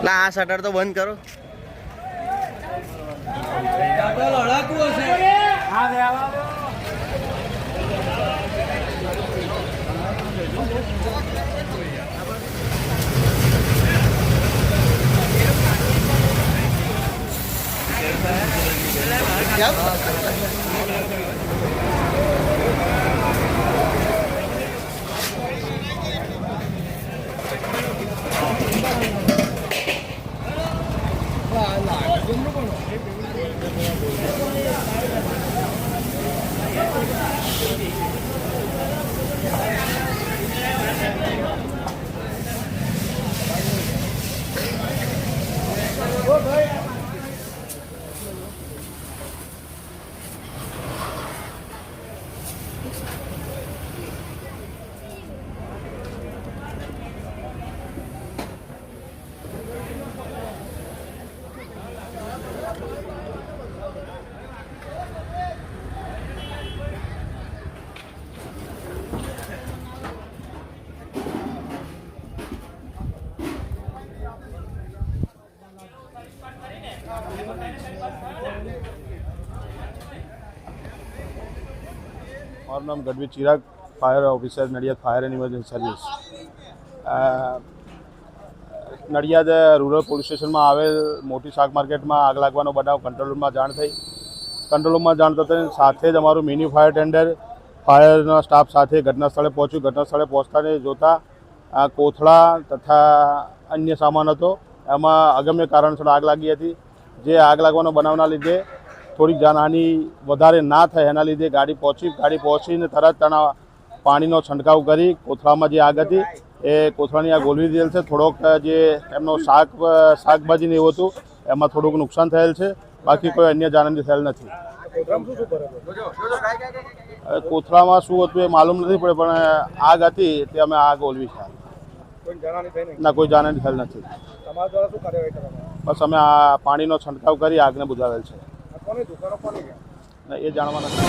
લા આ શટર તો બંધ કરો. મારું નામ Gadhvi Chirag, fire officer, Nadiad fire and emergency service. Nadiad rural police સ્ટેશનમાં આવેલ મોટી શાક માર્કેટમાં આગ લાગવાનો બનાવ કંટ્રોલ રૂમમાં જાણ થઈ. કંટ્રોલ રૂમમાં જાણ થતાં સાથે જ અમારું મિની ફાયર ટેન્ડર ફાયરના સ્ટાફ સાથે ઘટના સ્થળે પહોંચ્યું. ઘટના સ્થળે પહોંચતાને જોતા કોથળા તથા અન્ય સામાન હતો. એમાં અગમ્ય કારણસર આગ લાગી હતી. જે આગ લાગવાનો બનાવના લીધે થોડીક જાનહાનિ વધારે ના થાય એના લીધે ગાડી પહોંચીને તરત તેના પાણીનો છંટકાવ કરી કોથળામાં જે આગ હતી એ કોથળાની આગ ઓલવી દીધેલ છે. થોડોક જે એમનો શાકભાજીને એવું હતું એમાં થોડુંક નુકસાન થયેલ છે. બાકી કોઈ અન્ય જાનહાનિ થયેલ નથી. કોથળામાં શું હતું એ માલુમ નથી પડે, પણ આગ હતી તે અમે આગ ઓલવી છે. ના, કોઈ જાનહાનિ થયેલ નથી. બસ અમે આ પાણીનો છંટકાવ કરી આગને બુઝાવેલ છે. એ જાણવા નથી.